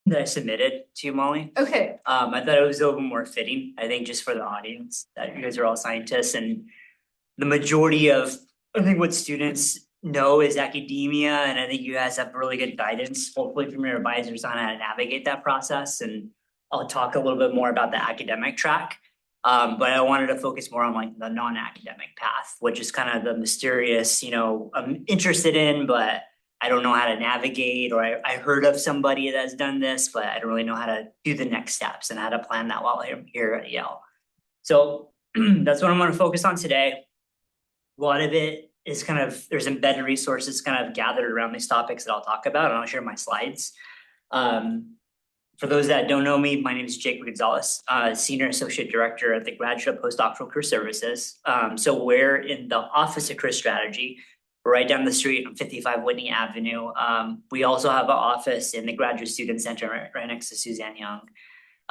that I submitted to Molly. Okay. I thought it was a little more fitting, I think, just for the audience, that you guys are all scientists, and the majority of, I think, what students know is academia, and I think you guys have really good guidance, hopefully from your advisors, on how to navigate that process. And I'll talk a little bit more about the academic track. But I wanted to focus more on like the non-academic path, which is kind of the mysterious, I'm interested in, but I don't know how to navigate, or I heard of somebody that's done this, but I don't really know how to do the next steps and how to plan that while I'm here at Yale. So that's what I'm going to focus on today. A lot of it is kind of, there's embedded resources kind of gathered around these topics that I'll talk about, and I'll share my slides. For those that don't know me, my name is Jake Gonzalez, Senior Associate Director at the Graduate Postdoctoral Career Services. So we're in the Office of Career Strategy, right down the street on 55 Whitney Avenue. We also have an office in the Graduate Student Center right next to Suzanne Young.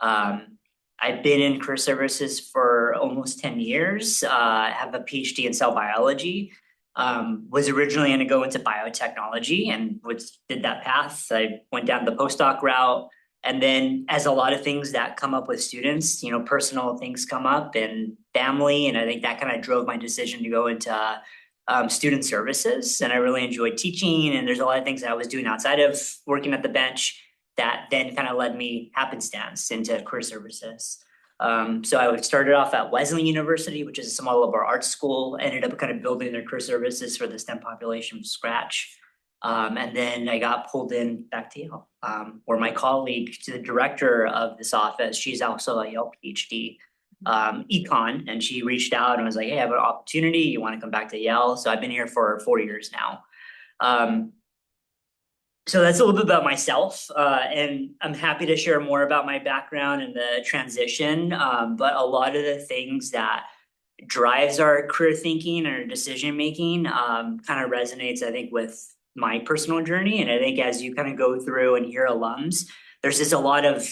I've been in career services for almost 10 years. I have a PhD in cell biology. Was originally going to go into biotechnology and did that path. I went down the postdoc route. And then as a lot of things that come up with students, personal things come up and family. And I think that kind of drove my decision to go into student services. And I really enjoyed teaching. And there's a lot of things that I was doing outside of working at the bench that then kind of led me happenstance into career services. So I started off at Wesleyan University, which is a small liberal arts school, ended up kind of building their career services for the STEM population from scratch. And then I got pulled in back to Yale, where my colleague, to the director of this office, she's also a Yale PhD, econ, and she reached out and was like, hey, I have an opportunity. You want to come back to Yale? So I've been here for 4 years now. So that's a little bit about myself, and I'm happy to share more about my background and the transition. But a lot of the things that drives our career thinking and our decision making kind of resonates, I think, with my personal journey. And I think as you kind of go through and hear alums, there's just a lot of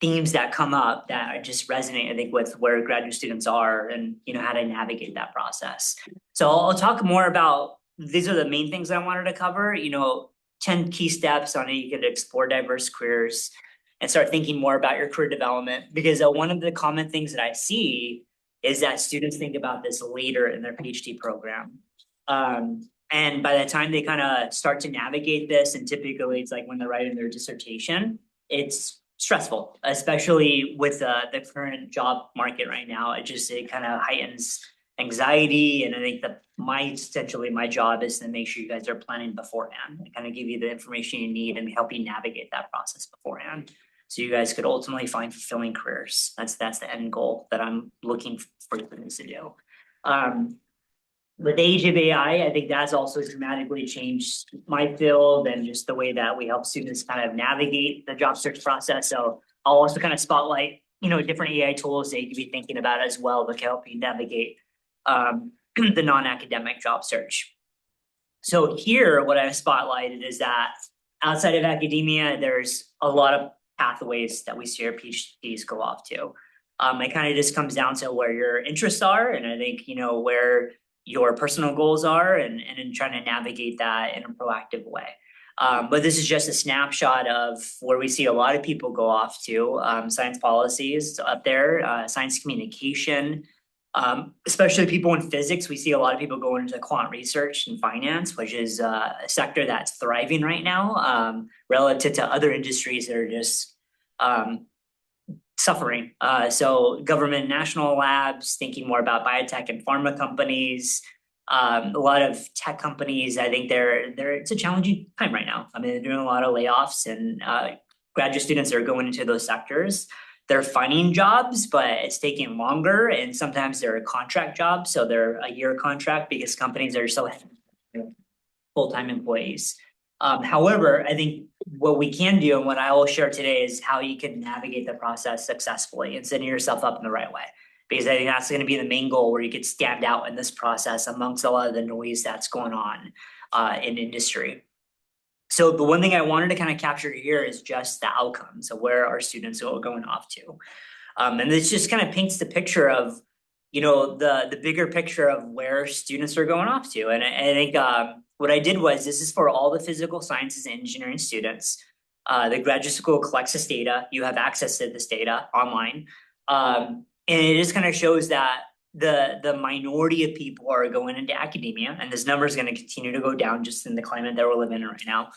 themes that come up that just resonate, I think, with where graduate students are and how to navigate that process. So I'll talk more about, these are the main things I wanted to cover. 10 key steps on how you can explore diverse careers and start thinking more about your career development. Because one of the common things that I see is that students think about this later in their PhD program. And by the time they kind of start to navigate this, and typically it's like when they're writing their dissertation, it's stressful, especially with the current job market right now. It kind of heightens anxiety. And I think that essentially my job is to make sure you guys are planning beforehand and kind of give you the information you need and help you navigate that process beforehand, so you guys could ultimately find fulfilling careers. That's the end goal that I'm looking for students to do. With the age of AI, I think that's also dramatically changed my field and just the way that we help students kind of navigate the job search process. So I'll also kind of spotlight, different AI tools that you can be thinking about as well to help you navigate the non-academic job search. So here, what I've spotlighted is that outside of academia, there's a lot of pathways that we see our PhDs go off to. It kind of just comes down to where your interests are, and I think, where your personal goals are, and in trying to navigate that in a proactive way. But this is just a snapshot of where we see a lot of people go off to. Science policies up there, science communication, especially people in physics. We see a lot of people going into quant research and finance, which is a sector that's thriving right now, relative to other industries that are just suffering. So government, national labs, thinking more about biotech and pharma companies, a lot of tech companies. I think it's a challenging time right now. I mean, they're doing a lot of layoffs, and graduate students are going into those sectors. They're finding jobs, but it's taking longer, and sometimes they're contract jobs, so they're a year contract because companies are so full-time employees. However, I think what we can do, and what I will share today, is how you can navigate the process successfully and setting yourself up in the right way. Because I think that's going to be the main goal, where you could stand out in this process amongst a lot of the noise that's going on in industry. So the one thing I wanted to kind of capture here is just the outcomes of where our students are going off to. And this just kind of paints the picture of, the bigger picture of where students are going off to. And I think what I did was, this is for all the physical sciences and engineering students. The graduate school collects this data. You have access to this data online. And it just kind of shows that the minority of people are going into academia, and this number is going to continue to go down just in the climate that we're living in right now.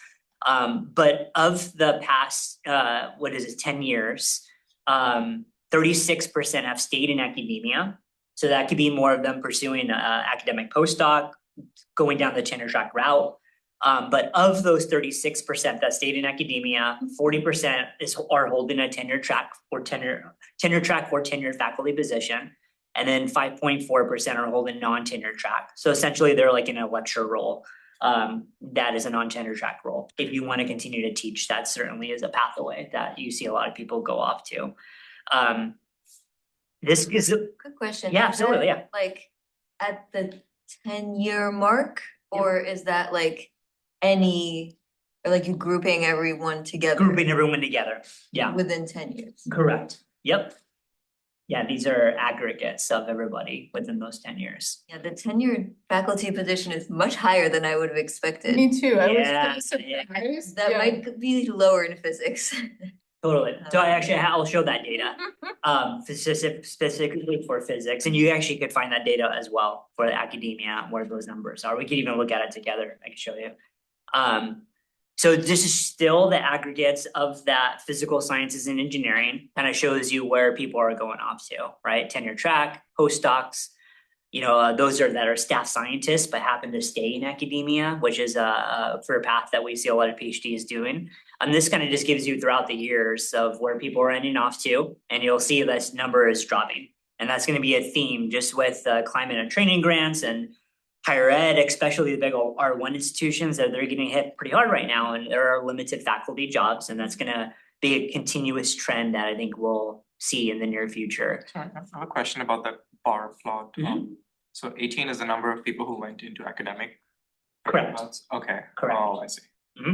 But of the past, 10 years, 36% have stayed in academia. So that could be more of them pursuing academic postdoc, going down the tenure track route. But of those 36% that stayed in academia, 40% are holding a tenure track or tenured faculty position. And then 5.4% are holding non-tenure track. So essentially they're like in a lecture role. That is a non-tenure track role. If you want to continue to teach, that certainly is a pathway that you see a lot of people go off to. This is a good question. Yeah, absolutely. Yeah. Like at the 10-year mark, or is that like any, or like you grouping everyone together? Grouping everyone together. Yeah. Within 10 years. Correct. Yep. Yeah, these are aggregates of everybody within those 10 years. Yeah, the tenured faculty position is much higher than I would have expected. Me too. I was Yeah, kind of surprised. That might be lower in physics. Totally. So I'll show that data specifically for physics, and you actually could find that data as well for the academia where those numbers are. We could even look at it together. I can show you. So this is still the aggregates of that physical sciences and engineering. Kind of shows you where people are going off to, right? Tenure track, postdocs, those that are staff scientists but happen to stay in academia, which is a career path that we see a lot of PhDs doing. And this kind of just gives you throughout the years of where people are ending off to, and you'll see this number is dropping. And that's going to be a theme just with climate and training grants and higher ed, especially the big R1 institutions, that they're getting hit pretty hard right now, and there are limited faculty jobs, and that's going to be a continuous trend that I think we'll see in the near future. So I have a question about the bar plot. So 18 is the number of people who went into academic. Correct. Okay. Correct. Oh, I see.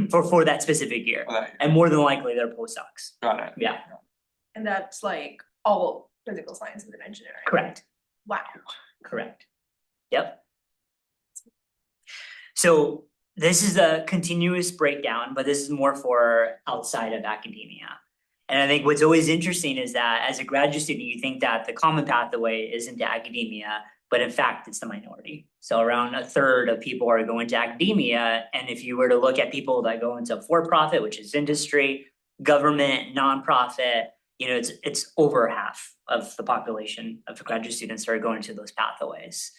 For that specific year. And more than likely they're postdocs. Got it. Yeah. And that's like all physical sciences and engineering. Correct. Wow. Correct. Yep. So this is a continuous breakdown, but this is more for outside of academia. And I think what's always interesting is that as a graduate student, you think that the common pathway is into academia, but in fact, it's the minority. So around a third of people are going to academia. And if you were to look at people that go into for-profit, which is industry, government, nonprofit, it's over half of the population of graduate students that are going to those pathways.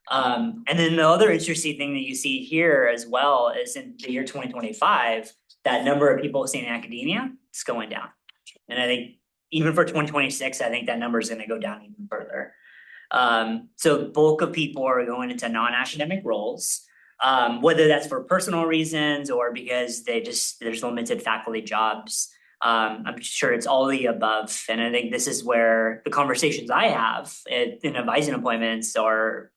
And then the other interesting thing that you see here as well is in the year 2025, that number of people staying in academia is going down. And I think even for 2026, I think that number is going to go down even further. So the bulk of people are going into non-academic roles, whether that's for personal reasons or because there's limited faculty jobs. I'm sure it's all the above. And I think this is where the conversations I have in advising appointments are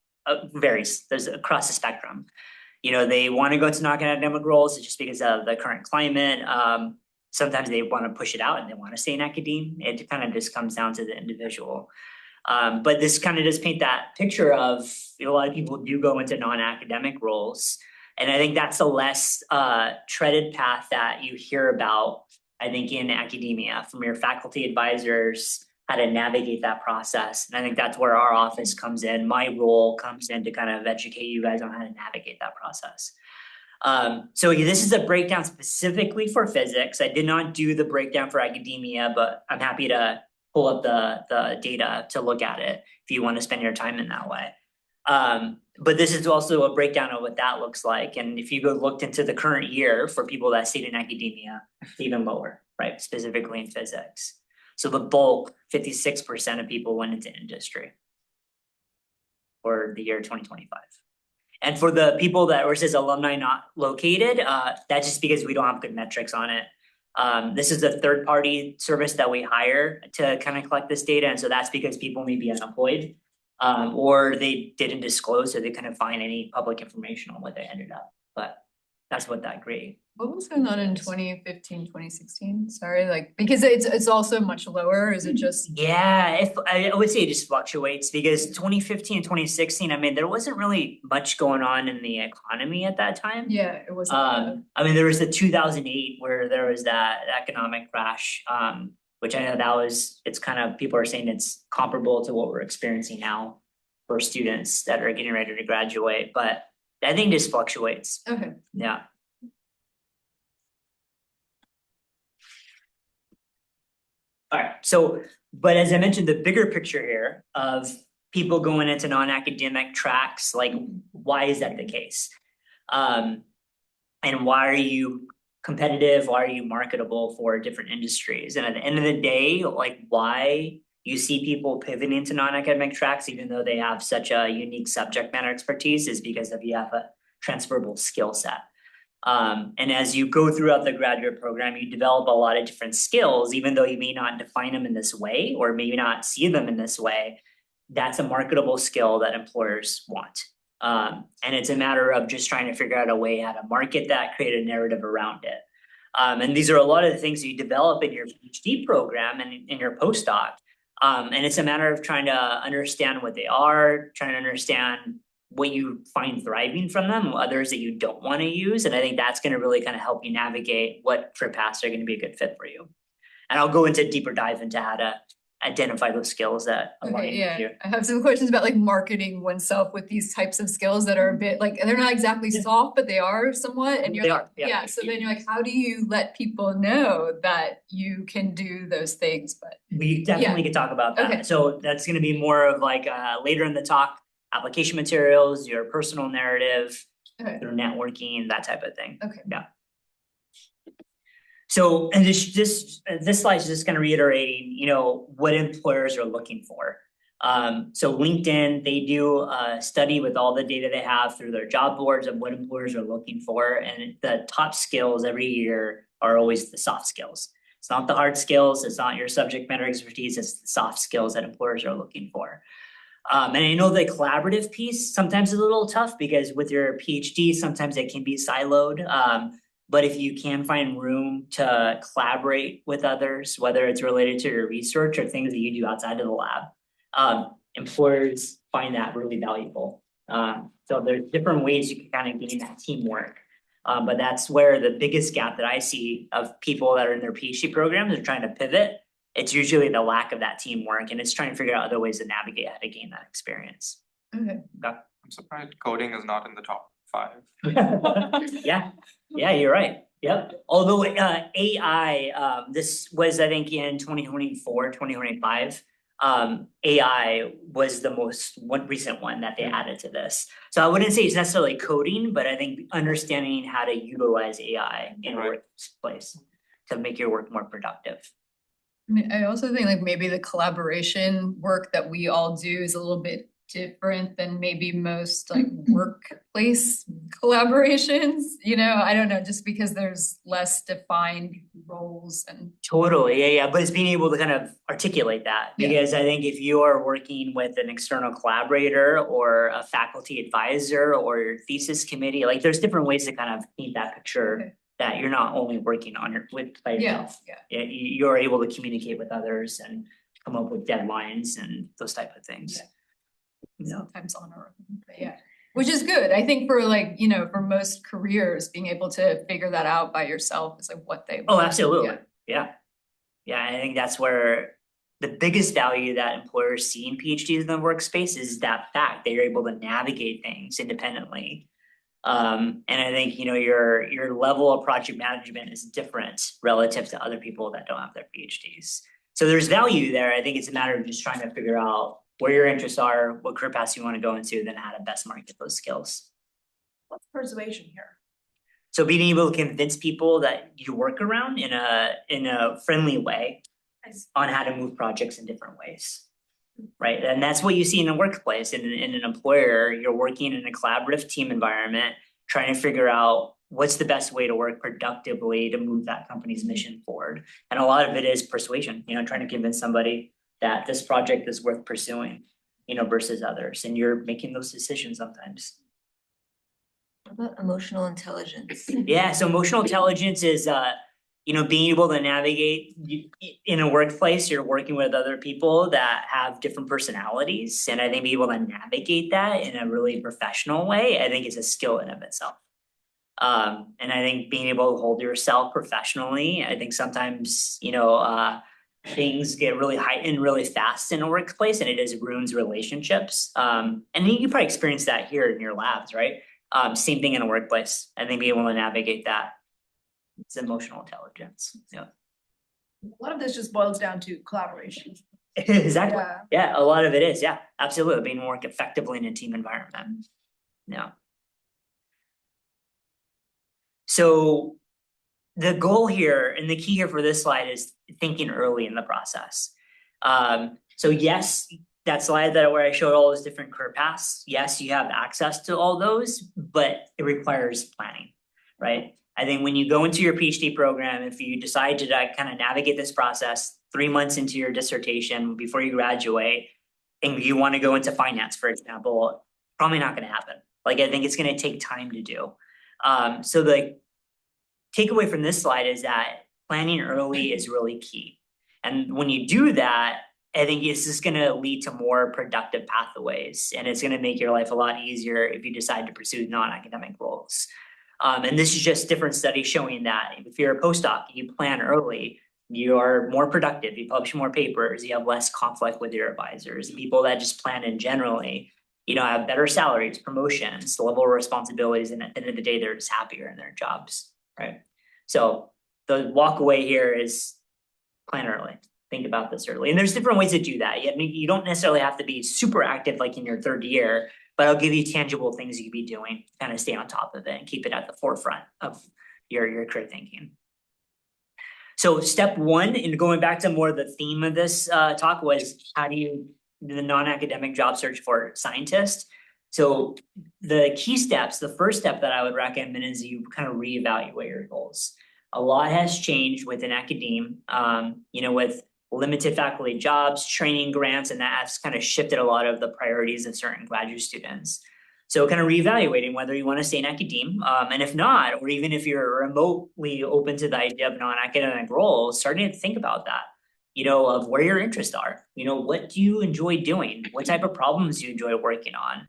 varies. There's across the spectrum. They want to go to non-academic roles just because of the current climate. Sometimes they want to push it out and they want to stay in academia. It kind of just comes down to the individual. But this kind of does paint that picture of a lot of people do go into non-academic roles. And I think that's a less treaded path that you hear about, I think, in academia from your faculty advisors, how to navigate that process. And I think that's where our office comes in. My role comes in to kind of educate you guys on how to navigate that process. So this is a breakdown specifically for physics. I did not do the breakdown for academia, but I'm happy to pull up the data to look at it if you want to spend your time in that way. But this is also a breakdown of what that looks like. And if you looked into the current year for people that stayed in academia, it's even lower, right? Specifically in physics. So the bulk, 56% of people went into industry for the year 2025. And for the people that where it says alumni not located, that's just because we don't have good metrics on it. This is a third-party service that we hire to kind of collect this data. And so that's because people may be unemployed or they didn't disclose, so they couldn't find any public information on what they ended up. But that's what that grade. What was going on in 2015, 2016? Sorry, like, because it's also much lower, is it just? Yeah, if I would say it just fluctuates because 2015 and 2016, I mean, there wasn't really much going on in the economy at that time. Yeah, it wasn't. I mean, there was the 2008 where there was that economic crash, which I know that was, it's kind of, people are saying it's comparable to what we're experiencing now for students that are getting ready to graduate, but I think this fluctuates, Okay, yeah. Alright, so, but as I mentioned, the bigger picture here of people going into non-academic tracks, like, why is that the case? And why are you competitive? Why are you marketable for different industries? And at the end of the day, like, why you see people pivoting to non-academic tracks, even though they have such a unique subject matter expertise, is because of you have a transferable skill set. And as you go throughout the graduate program, you develop a lot of different skills, even though you may not define them in this way, or maybe not see them in this way. That's a marketable skill that employers want. And it's a matter of just trying to figure out a way how to market that, create a narrative around it. And these are a lot of the things that you develop in your PhD program and in your postdoc. And it's a matter of trying to understand what they are, trying to understand what you find thriving from them, others that you don't want to use. And I think that's going to really kind of help you navigate what career paths are going to be a good fit for you. And I'll go into a deeper dive into how to identify those skills that align okay, with yeah. you. I have some questions about like marketing oneself with these types of skills that are a bit like, they're not exactly soft, but they are somewhat. And you're They like, are, yeah. yeah, so then you're like, how do you let people know that you can do those things? But We definitely could talk about that. Okay. So that's gonna be more of like later in the talk, application materials, your personal narrative, Okay. through networking, that type of thing. Okay. Yeah. So, and this slide is just kind of reiterating, you know, what employers are looking for. So LinkedIn, they do a study with all the data they have through their job boards of what employers are looking for, and the top skills every year are always the soft skills. It's not the hard skills, it's not your subject matter expertise, it's the soft skills that employers are looking for. And I know the collaborative piece sometimes is a little tough because with your PhD, sometimes it can be siloed. But if you can find room to collaborate with others, whether it's related to your research or things that you do outside of the lab, employers find that really valuable. So there's different ways you can kind of gain that teamwork. But that's where the biggest gap that I see of people that are in their PhD programs are trying to pivot. It's usually the lack of that teamwork, and it's trying to figure out other ways to navigate how to gain that experience. Okay. I'm surprised coding is not in the top 5. Yeah, you're right. Yep. Although AI, this was, I think, in 2024, 2025. AI was the most recent one that they added to this. So I wouldn't say it's necessarily coding, but I think understanding how to utilize AI in a Right. workplace to make your work more productive. I mean, I also think like maybe the collaboration work that we all do is a little bit different than maybe most like workplace collaborations, you know, I don't know, just because there's less defined roles and. Totally, yeah, but it's being able to kind of articulate that, Yeah. because I think if you are working with an external collaborator or a faculty advisor or your thesis committee, like there's different ways to kind of paint that picture. Okay. That you're not only working on by yourself. Yeah. You're able to communicate with others and come up with deadlines and those type of things. Yeah. Sometimes on our own, but yeah, which is good. I think for like, you know, for most careers, being able to figure that out by yourself is like what they Oh, want. absolutely, yeah. Yeah, I think that's where the biggest value that employers see in PhDs in the workspace is that fact that you're able to navigate things independently. And I think, you know, your level of project management is different relative to other people that don't have their PhDs. So there's value there. I think it's a matter of just trying to figure out where your interests are, what career paths you want to go into, then how to best market those skills. What's persuasion here? So being able to convince people that you work around in a friendly way on how to move projects in different ways. Right, and that's what you see in the workplace. In an employer, you're working in a collaborative team environment, trying to figure out what's the best way to work productively to move that company's mission forward. And a lot of it is persuasion, you know, trying to convince somebody that this project is worth pursuing, you know, versus others. And you're making those decisions sometimes. What about emotional intelligence? Yeah, so emotional intelligence is being able to navigate in a workplace, you're working with other people that have different personalities. And I think being able to navigate that in a really professional way, I think is a skill in of itself. And I think being able to hold yourself professionally, I think sometimes, things get really heightened really fast in a workplace and it just ruins relationships. And you probably experience that here in your labs, right? Same thing in a workplace. I think being able to navigate that. It's emotional intelligence. Yeah. A lot of this just boils down to collaboration. Exactly. Yeah. Yeah, a lot of it is. Yeah, absolutely. Being work effectively in a team environment. Yeah. So the goal here and the key here for this slide is thinking early in the process. So yes, that slide where I showed all those different career paths, yes, you have access to all those, but it requires planning, right? I think when you go into your PhD program, if you decide to kind of navigate this process 3 months into your dissertation before you graduate, and you want to go into finance, for example, probably not going to happen. Like I think it's going to take time to do. So the takeaway from this slide is that planning early is really key. And when you do that, I think it's just going to lead to more productive pathways, and it's going to make your life a lot easier if you decide to pursue non-academic roles. And this is just different studies showing that if you're a postdoc, you plan early, you are more productive, you publish more papers, you have less conflict with your advisors. People that just plan in generally, have better salaries, promotions, the level of responsibilities, and at the end of the day, they're just happier in their jobs, right? So the walk away here is plan early. Think about this early. And there's different ways to do that. I mean, you don't necessarily have to be super active like in your third year, but I'll give you tangible things you could be doing, kind of stay on top of it and keep it at the forefront of your career thinking. So step one, and going back to more the theme of this talk, was how do you do the non-academic job search for scientists? So the key steps, the first step that I would recommend is you kind of reevaluate your goals. A lot has changed within academia, with limited faculty jobs, training grants, and that has kind of shifted a lot of the priorities of certain graduate students. So kind of reevaluating whether you want to stay in academia, and if not, or even if you're remotely open to the idea of non-academic roles, starting to think about that, of where your interests are. What do you enjoy doing? What type of problems do you enjoy working on?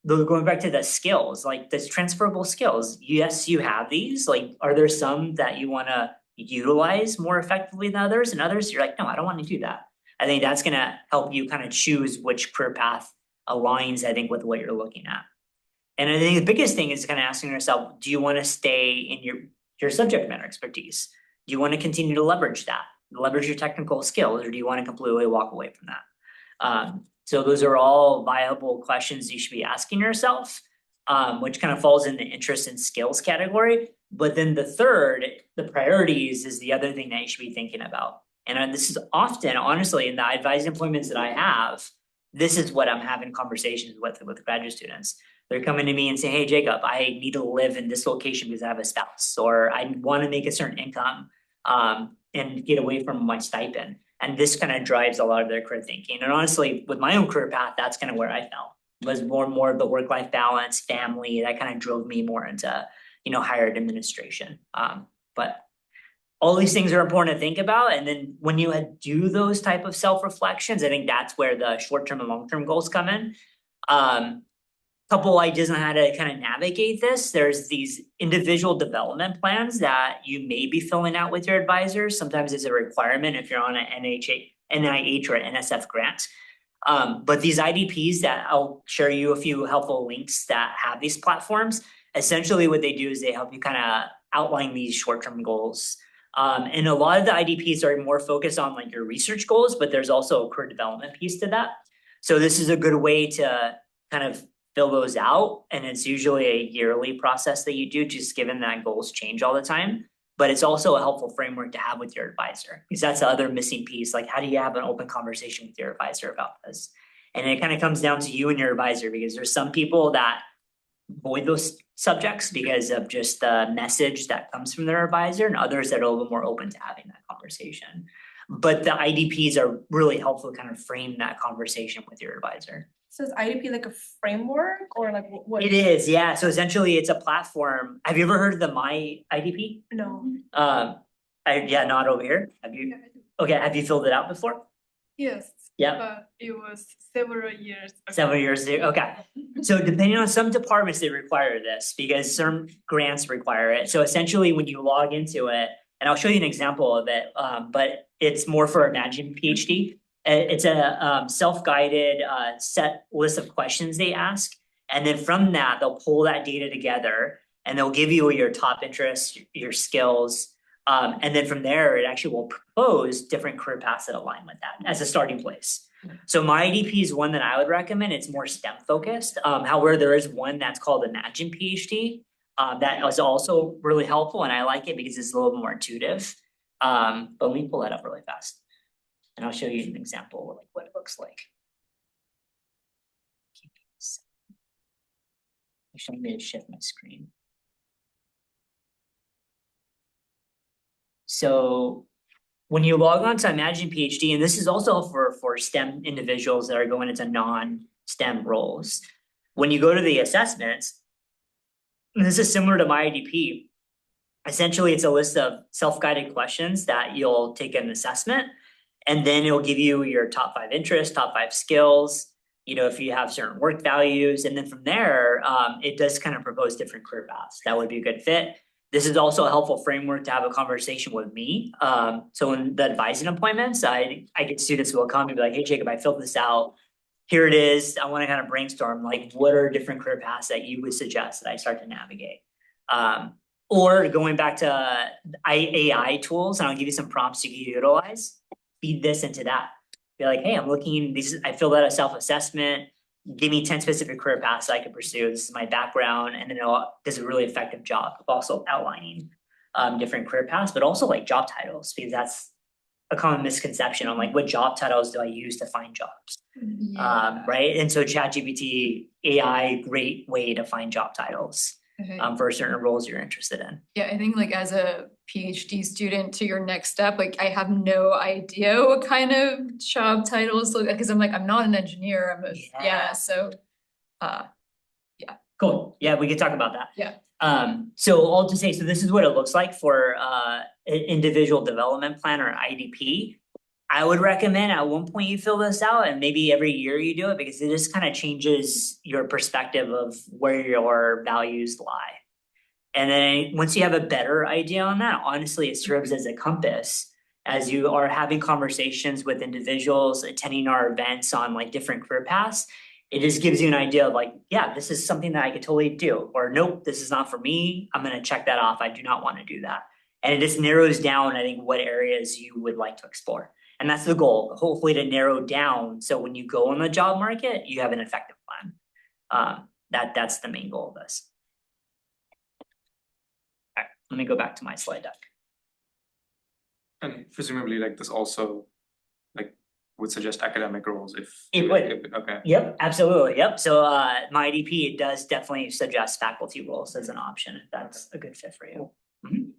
Going back to the skills, like the transferable skills, yes, you have these. Like, are there some that you want to utilize more effectively than others? And others, you're like, no, I don't want to do that. I think that's going to help you kind of choose which career path aligns, I think, with what you're looking at. And I think the biggest thing is kind of asking yourself, do you want to stay in your subject matter expertise? Do you want to continue to leverage your technical skills, or do you want to completely walk away from that? So those are all viable questions you should be asking yourself, which kind of falls in the interest and skills category. But then the third, the priorities, is the other thing that you should be thinking about. And this is often, honestly, in the advised employments that I have, this is what I'm having conversations with graduate students. They're coming to me and saying, hey, Jacob, I need to live in this location because I have a spouse, or I want to make a certain income and get away from my stipend. And this kind of drives a lot of their career thinking. And honestly, with my own career path, that's kind of where I fell. Was more and more of the work-life balance, family, that kind of drove me more into, higher ed administration. But all these things are important to think about. And then when you do those type of self-reflections, I think that's where the short-term and long-term goals come in. Couple ideas on how to kind of navigate this. There's these individual development plans that you may be filling out with your advisors. Sometimes it's a requirement if you're on an NIH or an NSF grant. But these IDPs that I'll share you a few helpful links that have these platforms. Essentially what they do is they help you kind of outline these short-term goals. And a lot of the IDPs are more focused on like your research goals, but there's also a career development piece to that. So this is a good way to kind of fill those out. And it's usually a yearly process that you do, just given that goals change all the time. But it's also a helpful framework to have with your advisor, because that's the other missing piece. Like, how do you have an open conversation with your advisor about this? And it kind of comes down to you and your advisor, because there's some people that avoid those subjects because of just the message that comes from their advisor, and others that are a little bit more open to having that conversation. But the IDPs are really helpful to kind of frame that conversation with your advisor. So is IDP like a framework or like what? It is, yeah, so essentially it's a platform. Have you ever heard of the My IDP? No. Yeah, not over here. Have you, okay, have you filled it out before? Yes. Yeah. But it was several years ago. 7 years ago, okay. So depending on some departments, they require this because some grants require it. So essentially, when you log into it, and I'll show you an example of it, but it's more for Imagine PhD. It's a self-guided set list of questions they ask. And then from that, they'll pull that data together and they'll give you your top interests, your skills. And then from there, it actually will propose different career paths that align with that as a starting place. So my IDP is one that I would recommend. It's more STEM focused. However, there is one that's called Imagine PhD. That is also really helpful and I like it because it's a little more intuitive. But let me pull that up really fast. And I'll show you an example of like what it looks like. Actually, I'm gonna shift my screen. So when you log on to Imagine PhD, and this is also for STEM individuals that are going into non-STEM roles. When you go to the assessments, and this is similar to my IDP. Essentially, it's a list of self-guided questions that you'll take an assessment, and then it'll give you your top 5 interests, top 5 skills, you know, if you have certain work values, and then from there, it does kind of propose different career paths that would be a good fit. This is also a helpful framework to have a conversation with me. So in the advising appointments, I get students who will come and be like, hey, Jacob, I filled this out. Here it is. I want to kind of brainstorm, like, what are different career paths that you would suggest that I start to navigate? Or going back to AI tools, and I'll give you some prompts you can utilize, feed this into that. Be like, hey, I'm looking, I filled out a self-assessment. Give me 10 specific career paths I could pursue. This is my background, and then it does a really effective job of also outlining different career paths, but also like job titles, because that's a common misconception on like what job titles do I use to find jobs, right? And so ChatGPT AI, great way to find job titles for certain roles you're interested in. Yeah, I think like as a PhD student to your next step, like I have no idea what kind of job titles look, because I'm like, I'm not an engineer, so Cool, yeah, we could talk about that. Yeah. So all to say, so this is what it looks like for an individual development plan or IDP. I would recommend at one point you fill this out and maybe every year you do it because it just kind of changes your perspective of where your values lie. And then once you have a better idea on that, honestly, it serves as a compass as you are having conversations with individuals, attending our events on like different career paths. It just gives you an idea of like, yeah, this is something that I could totally do, or nope, this is not for me. I'm gonna check that off. I do not want to do that. And it just narrows down, I think, what areas you would like to explore. And that's the goal, hopefully to narrow down. So when you go on the job market, you have an effective plan. That's the main goal of this. All right, let me go back to my slide deck. And presumably like this also like would suggest academic roles if. It would. Okay. Yep, absolutely, yep. So my IDP, it does definitely suggest faculty roles as an option, if that's a good fit for you.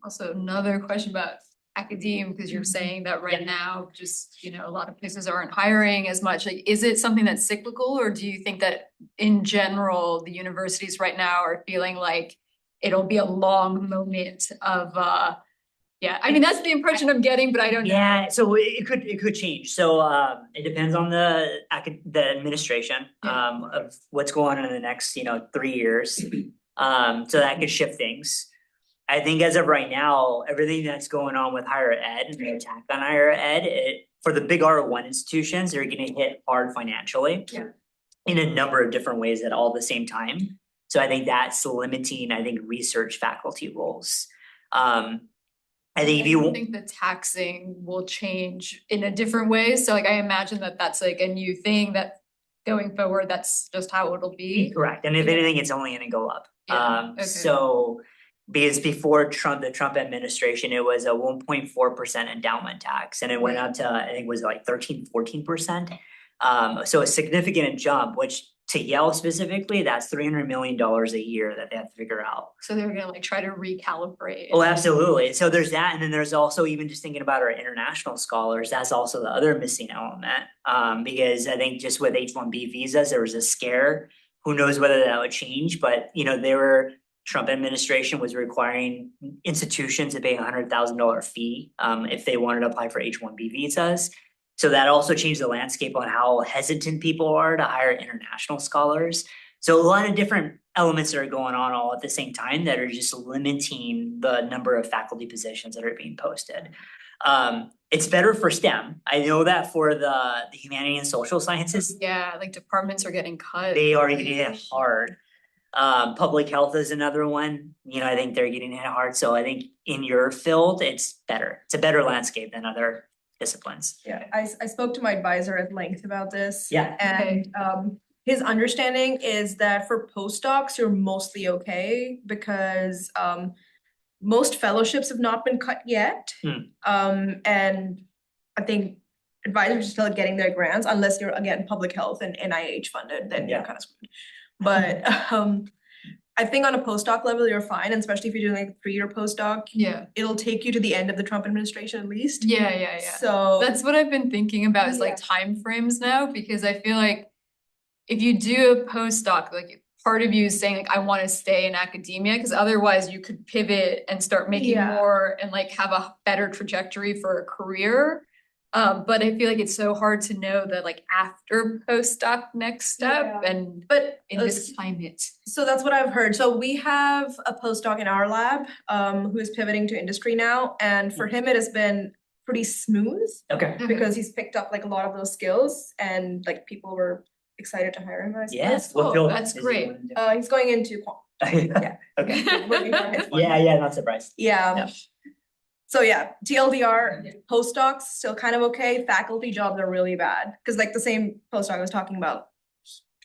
Also another question about academe, because you're saying that right now, just, you know, a lot of places aren't hiring as much. Like, is it something that's cyclical, or do you think that in general, the universities right now are feeling like it'll be a long moment of yeah, I mean, that's the impression I'm getting, but I don't know. Yeah, so it could change. So it depends on the administration of what's going on in the next, 3 years. So that could shift things. I think as of right now, everything that's going on with higher ed and the attack on higher ed, for the big R1 institutions, they're getting hit hard financially in a number of different ways at all the same time. So I think that's limiting, research faculty roles. I think if you think the taxing will change in a different way. So like, I imagine that that's like a new thing that going forward, that's just how it'll be. Correct. And if anything, it's only gonna go up. Okay. So because before the Trump administration, it was a 1.4% endowment tax, and it went up to, I think it was like 13-14%. So a significant jump, which to Yale specifically, that's $300 million a year that they have to figure out. So they're gonna like try to recalibrate. Oh, absolutely. So there's that, and then there's also even just thinking about our international scholars, that's also the other missing element. Because I think just with H-1B visas, there was a scare. Who knows whether that would change, but Trump administration was requiring institutions to pay $100,000 fee if they wanted to apply for H-1B visas. So that also changed the landscape on how hesitant people are to hire international scholars. So a lot of different elements that are going on all at the same time that are just limiting the number of faculty positions that are being posted. It's better for STEM. I know that for the humanities and social sciences, Yeah, like departments are getting cut. they are getting hit hard. Public health is another one. I think they're getting hit hard. So I think in your field, it's better. It's a better landscape than other disciplines. Yeah, I spoke to my advisor at length about this. Yeah. And his understanding is that for postdocs, you're mostly okay because most fellowships have not been cut yet. And I think advisors are still getting their grants unless you're, again, public health and NIH funded, then you're Yeah. kind of screwed. But I think on a postdoc level, you're fine, and especially if you're doing like a 3-year postdoc, Yeah, it'll take you to the end of the Trump administration at least. yeah. So That's what I've been thinking about is like timeframes now, because I feel like if you do a postdoc, like part of you is saying like, I want to stay in academia, because otherwise you could pivot and start making Yeah. more and like have a better trajectory for a career. But I feel like it's so hard to know that like after postdoc next step Yeah. and but in this climate. so that's what I've heard. So we have a postdoc in our lab who is pivoting to industry now, and for him it has been pretty smooth Okay. because he's picked up like a lot of those skills and like people were excited to hire him, I suppose. Yes. Cool, What field that's is he great. going to He's going into quant. do? Yeah. Okay. Working for his one. Yeah, not surprised. Yeah. Yeah. So yeah, TLDR, postdocs still kind of okay. Faculty jobs are really bad because like the same postdoc I was talking about,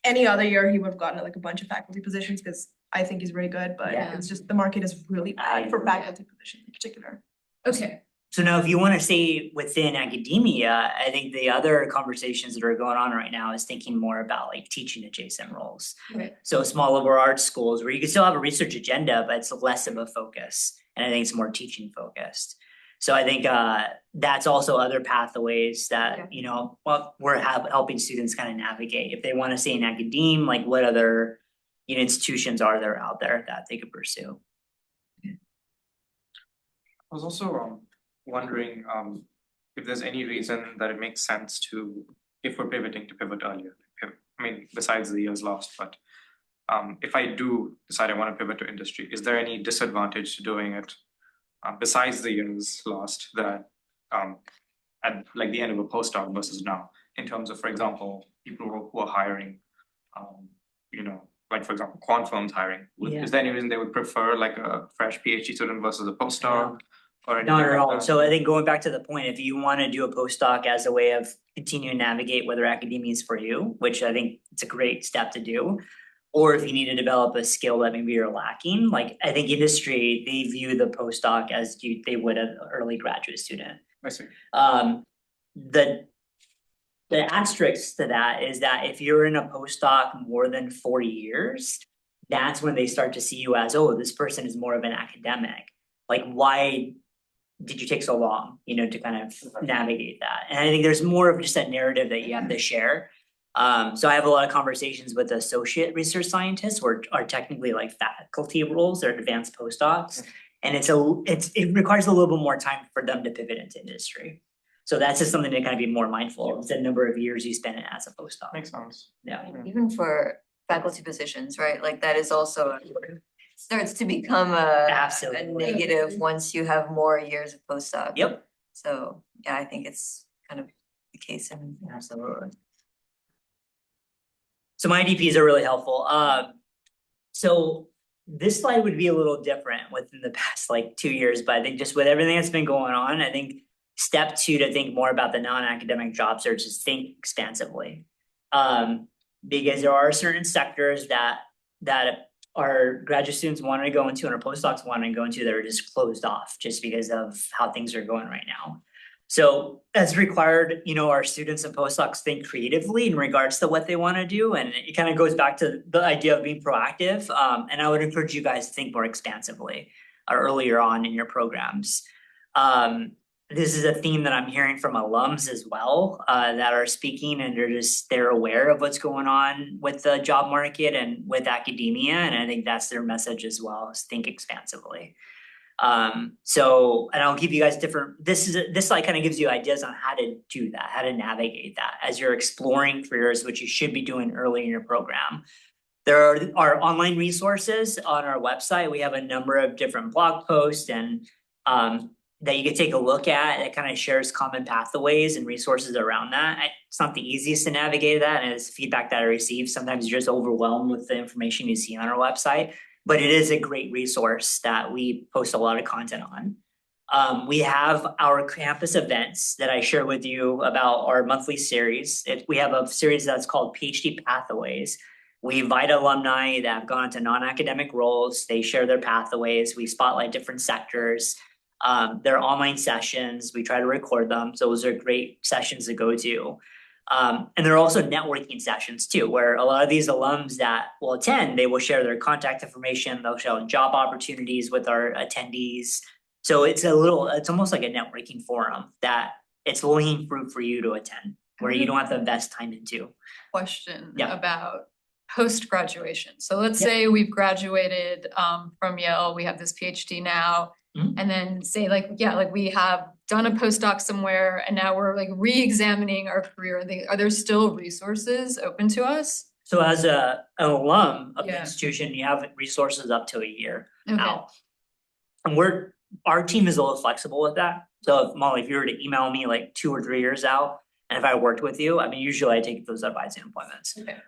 any other year he would have gotten like a bunch of faculty positions because I think he's really good, but Yeah. it's just the market is really bad for faculty positions in particular. Okay, So now if you want to stay within academia, I think the other conversations that are going on right now is thinking more about like teaching adjacent roles. Right. So small liberal arts schools where you can still have a research agenda, but it's less of a focus. And I think it's more teaching focused. So I think that's also other pathways that, we're helping students kind of navigate. If they want to stay in academia, like what other institutions are there out there that they could pursue? I was also wondering if there's any reason that it makes sense to, if we're pivoting, to pivot earlier. I mean, besides the years lost, but if I do decide I want to pivot to industry, is there any disadvantage to doing it besides the years lost that at like the end of a postdoc versus now, in terms of, for example, people who are hiring, like for example, quant firms hiring, Yeah. is there any reason they would prefer like a fresh PhD student versus a postdoc? Or anything Not at like all. that? So I think going back to the point, if you want to do a postdoc as a way of continuing to navigate whether academia is for you, which I think it's a great step to do, or if you need to develop a skill that maybe you're lacking, like I think industry, they view the postdoc as they would an early graduate student. I see. The asterisk to that is that if you're in a postdoc more than 4 years, that's when they start to see you as, oh, this person is more of an academic. Like, why did you take so long, to kind of navigate that? And I think there's more of just that narrative that you have to share. So I have a lot of conversations with associate research scientists who are technically like faculty roles, they're advanced postdocs. And it requires a little bit more time for them to pivot into industry. So that's just something to kind of be more mindful of, the number of years you spend as a postdoc. Makes sense. Yeah. Even for faculty positions, right? Like that is also starts to become a Absolutely. negative once you have more years of postdoc. Yep, So yeah, I think it's kind of the case in absolutely. So my IDPs are really helpful. So this slide would be a little different within the past like 2 years, but I think just with everything that's been going on, I think step 2 to think more about the non-academic job search is think expansively. Because there are certain sectors that our graduate students want to go into and our postdocs want to go into that are just closed off just because of how things are going right now. So as required, our students and postdocs think creatively in regards to what they want to do. And it kind of goes back to the idea of being proactive. And I would encourage you guys to think more expansively earlier on in your programs. This is a theme that I'm hearing from alums as well, that are speaking, and they're aware of what's going on with the job market and with academia. And I think that's their message as well, is think expansively. And I'll give you guys this like kind of gives you ideas on how to do that, how to navigate that as you're exploring careers, which you should be doing early in your program. There are online resources on our website. We have a number of different blog posts and that you can take a look at. It kind of shares common pathways and resources around that. It's not the easiest to navigate that, and it's feedback that I receive. Sometimes you're just overwhelmed with the information you see on our website, but it is a great resource that we post a lot of content on. We have our campus events that I share with you about our monthly series. We have a series that's called PhD Pathways. We invite alumni that have gone into non-academic roles. They share their pathways. We spotlight different sectors. They're online sessions. We try to record them. So those are great sessions to go to. And there are also networking sessions too, where a lot of these alums that will attend, they will share their contact information. They'll share job opportunities with our attendees. So it's almost like a networking forum that it's low-hanging fruit for you to attend, where you don't have to invest time into. Question Yeah. about post-graduation. So let's Yeah. say we've graduated from Yale, we have this PhD now, Mhm. and then say we have done a postdoc somewhere and now we're like re-examining our career. Are there still resources open to us? So as an alum of the Yeah. institution, you have resources up to a year Okay. out. And our team is a little flexible with that. So Molly, if you were to email me like 2 or 3 years out, and if I worked with you, I mean, usually I take those advising appointments. Okay.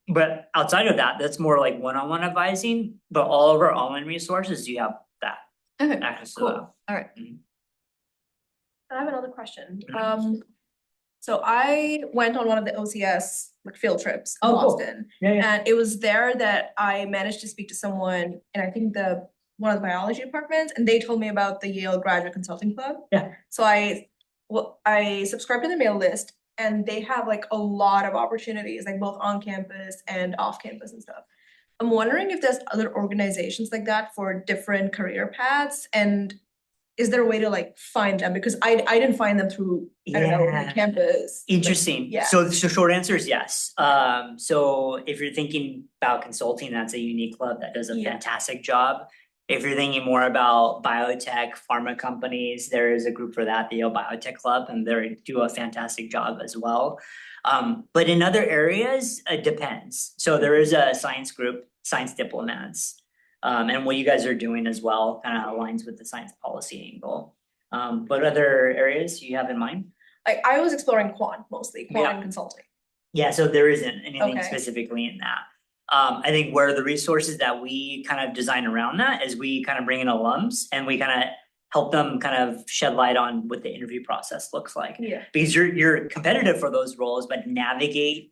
But outside of that, that's more like one-on-one advising, but all of our online resources, you have that Okay, access to cool. that. All right. I have another question. Mhm. So I went on one of the OCS like field trips in Oh, cool. Boston. Yeah. And it was there that I managed to speak to someone in I think one of the biology departments, and they told me about the Yale Graduate Consulting Club. Yeah. So I subscribed to the mail list, and they have like a lot of opportunities, like both on campus and off campus and stuff. I'm wondering if there's other organizations like that for different career paths, and is there a way to like find them? Because I didn't find them through, I don't know, Yeah. the campus. Interesting. Yeah. So short answer is yes. So if you're thinking about consulting, that's a unique club that does a Yeah. fantastic job. If you're thinking more about biotech, pharma companies, there is a group for that, the Yale Biotech Club, and they do a fantastic job as well. But in other areas, it depends. So there is a science group, Science Diplomats. And what you guys are doing as well kind of aligns with the science policy angle. But other areas you have in mind? Like I was exploring quant mostly, quant Yeah. and consulting. Yeah, so there isn't anything Okay. specifically in that. I think where the resources that we kind of design around that is we kind of bring in alums and we kind of help them kind of shed light on what the interview process looks like. Yeah. Because you're competitive for those roles, but navigating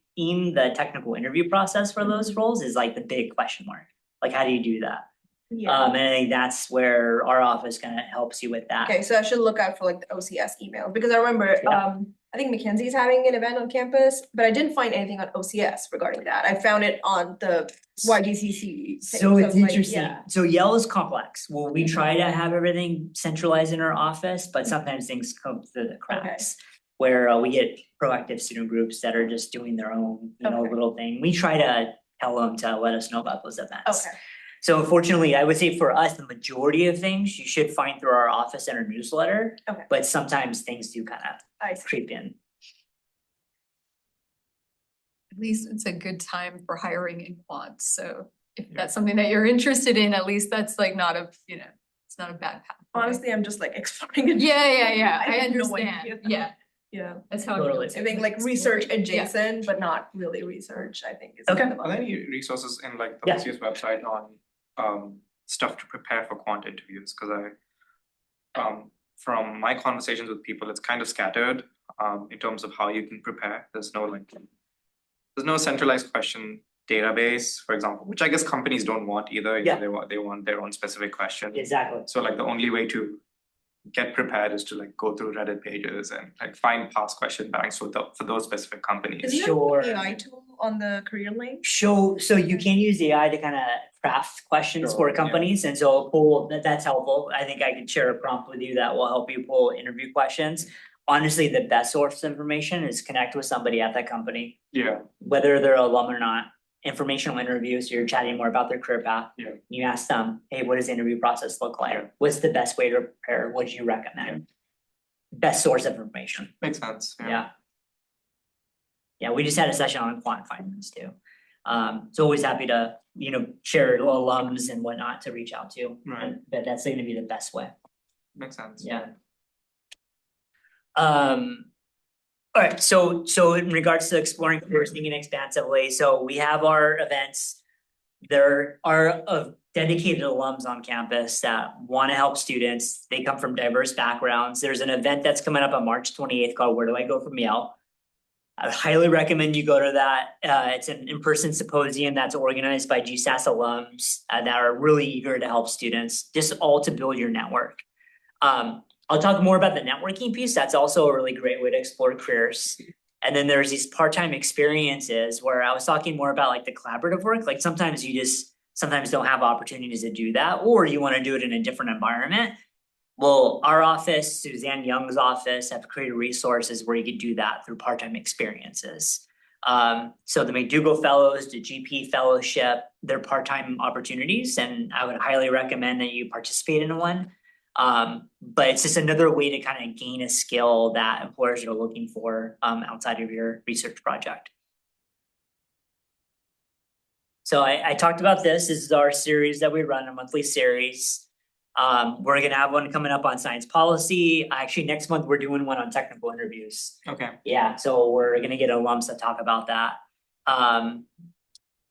the technical interview process for those roles is like the big question mark. Like, how do you do that? Yeah. And I think that's where our office kind of helps you with that. Okay, so I should look out for like the OCS email, because I remember, Yeah. I think Mackenzie's having an event on campus, but I didn't find anything on OCS regarding that. I found it on the YGCC. So it's like, interesting. yeah. So Yale is complex. Well, we try to have everything centralized in our office, but sometimes things come through the cracks. Where we get proactive student groups that are just doing their own, Okay. little thing. We try to tell them to let us know about those events. Okay. So unfortunately, I would say for us, the majority of things you should find through our office and our newsletter. Okay. But sometimes things do kind of I see. creep in. At least it's a good time for hiring in quants. So if that's something that you're interested in, at least that's like not it's not a bad path. Honestly, I'm just like exploring it. Yeah. I have no understand. idea. Yeah, Yeah. that's how I Totally. feel. I think like research adjacent, but not really research, I think is. Okay. kind of Are there any resources in like the Yeah. OCS website on stuff to prepare for quant interviews? Cause from my conversations with people, it's kind of scattered in terms of how you can prepare. There's no centralized question database, for example, which I guess companies don't want either. Yeah. They want their own specific question. Exactly. So like the only way to get prepared is to like go through Reddit pages and like find past question banks for those specific companies. Is there Sure. an AI tool on the career link? So you can use AI to kind of craft questions Sure, for yeah. companies, and so that's helpful. I think I could share a prompt with you that will help you pull interview questions. Honestly, the best source of information is connect with somebody at that company, Yeah, whether they're alum or not. Informational interviews, you're chatting more about their career path. Yeah. You ask them, hey, what does the interview process look like? Yeah. What's the best way to prepare? What do you recommend? Best source of information. makes sense. Yeah. Yeah, we just had a session on quant finance too. So always happy to, share alums and whatnot to reach out to. Right. But that's gonna be the best way. Makes sense. Yeah. Alright, so in regards to exploring careers thinking expansively, so we have our events. There are dedicated alums on campus that wanna help students. They come from diverse backgrounds. There's an event that's coming up on March 28th called Where Do I Go From Yale? I would highly recommend you go to that. It's an in-person symposium that's organized by GSAS alums that are really eager to help students, just all to build your network. I'll talk more about the networking piece. That's also a really great way to explore careers. And then there's these part-time experiences where I was talking more about like the collaborative work. Like sometimes you just don't have opportunities to do that, or you want to do it in a different environment. Well, our office, Suzanne Young's office, have created resources where you could do that through part-time experiences. So the McDougall Fellows, the GP Fellowship, they're part-time opportunities, and I would highly recommend that you participate in one. But it's just another way to kind of gain a skill that employers are looking for outside of your research project. So I talked about this. This is our series that we run, a monthly series. We're gonna have one coming up on science policy. Actually, next month, we're doing one on technical interviews. Okay. Yeah, so we're gonna get alums to talk about that.